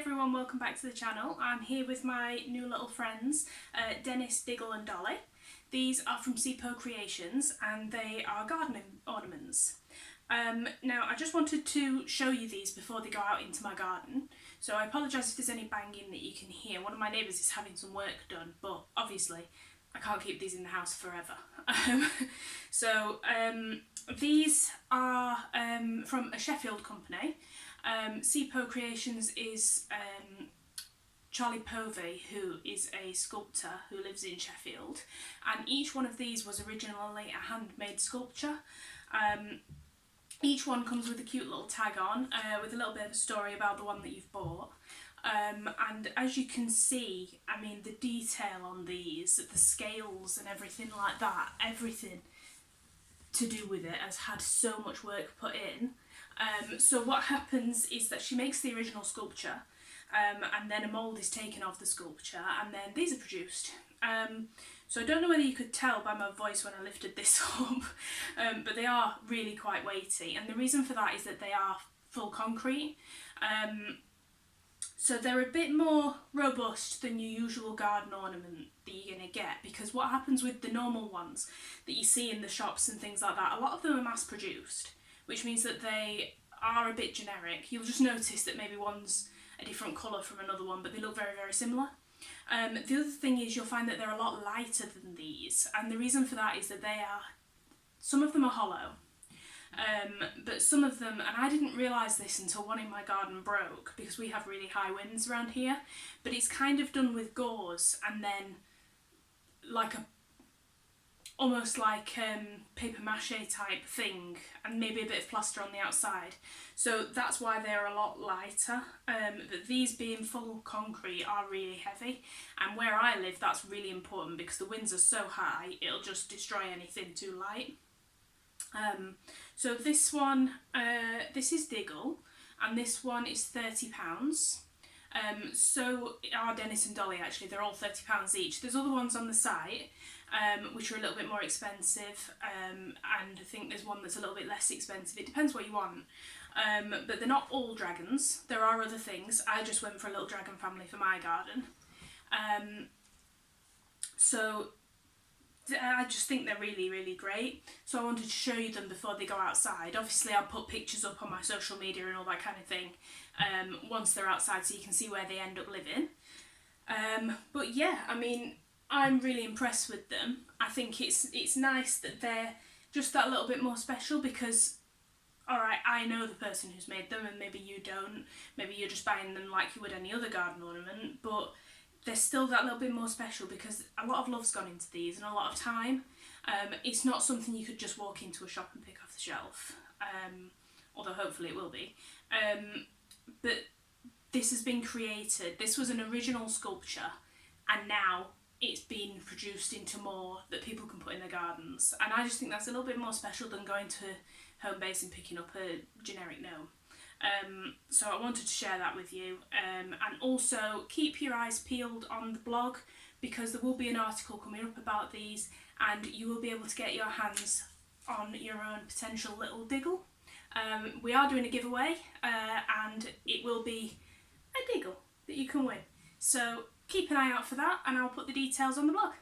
everyone, welcome back to the channel. I'm here with my new little friends, Dennis, Diggle and Dolly. These are from Sipo Creations and they are gardening ornaments. Now I just wanted to show you these before they go out into my garden. So I apologise if there's any banging that you can hear. One of my neighbours is having some work done, but obviously I can't keep these in the house forever. These are from a Sheffield company. Sipo Creations is Charlie Povey, who is a sculptor who lives in Sheffield, and each one of these was originally a handmade sculpture. Each one comes with a cute little tag on with a little bit of a story about the one that you've bought. And as you can see, I mean, the detail on these, the scales and everything like that, everything to do with it has had so much work put in. So what happens is that she makes the original sculpture, and then a mould is taken of the sculpture, and then these are produced. So I don't know whether you could tell by my voice when I lifted this up, but they are really quite weighty, and the reason for that is that they are full concrete. So they're a bit more robust than your usual garden ornament that you're going to get, because what happens with the normal ones that you see in the shops and things like that, a lot of them are mass produced, which means that they are a bit generic. You'll just notice that maybe one's a different colour from another one, but they look very, very similar. The other thing is you'll find that they're a lot lighter than these, and the reason for that is that some of them are hollow, but some of them, and I didn't realise this until one in my garden broke, because we have really high winds around here, but it's kind of done with gauze and then almost like paper mache type thing, and maybe a bit of plaster on the outside. So that's why they're a lot lighter. But these being full concrete are really heavy, and where I live that's really important because the winds are so high it'll just destroy anything too light. So this one, this is Diggle, and this one is £30. So are Dennis and Dolly, actually, they're all £30 each. There's other ones on the site which are a little bit more expensive, and I think there's one that's a little bit less expensive. It depends what you want, but they're not all dragons. There are other things. I just went for a little dragon family for my garden. So I just think they're really, really great. So I wanted to show you them before they go outside. Obviously I'll put pictures up on my social media and all that kind of thing once they're outside, so you can see where they end up living. But yeah, I mean, I'm really impressed with them. I think it's nice that they're just that little bit more special, because alright, I know the person who's made them and maybe you don't. Maybe you're just buying them like you would any other garden ornament, but they're still that little bit more special because a lot of love's gone into these and a lot of time. It's not something you could just walk into a shop and pick off the shelf, although hopefully it will be. But this has been created, this was an original sculpture, and now it's been produced into more that people can put in their gardens. And I just think that's a little bit more special than going to home base and picking up a generic gnome. So I wanted to share that with you, and also keep your eyes peeled on the blog, because there will be an article coming up about these, and you will be able to get your hands on your own potential little Diggle. We are doing a giveaway, and it will be a Diggle that you can win. So keep an eye out for that, and I'll put the details on the blog.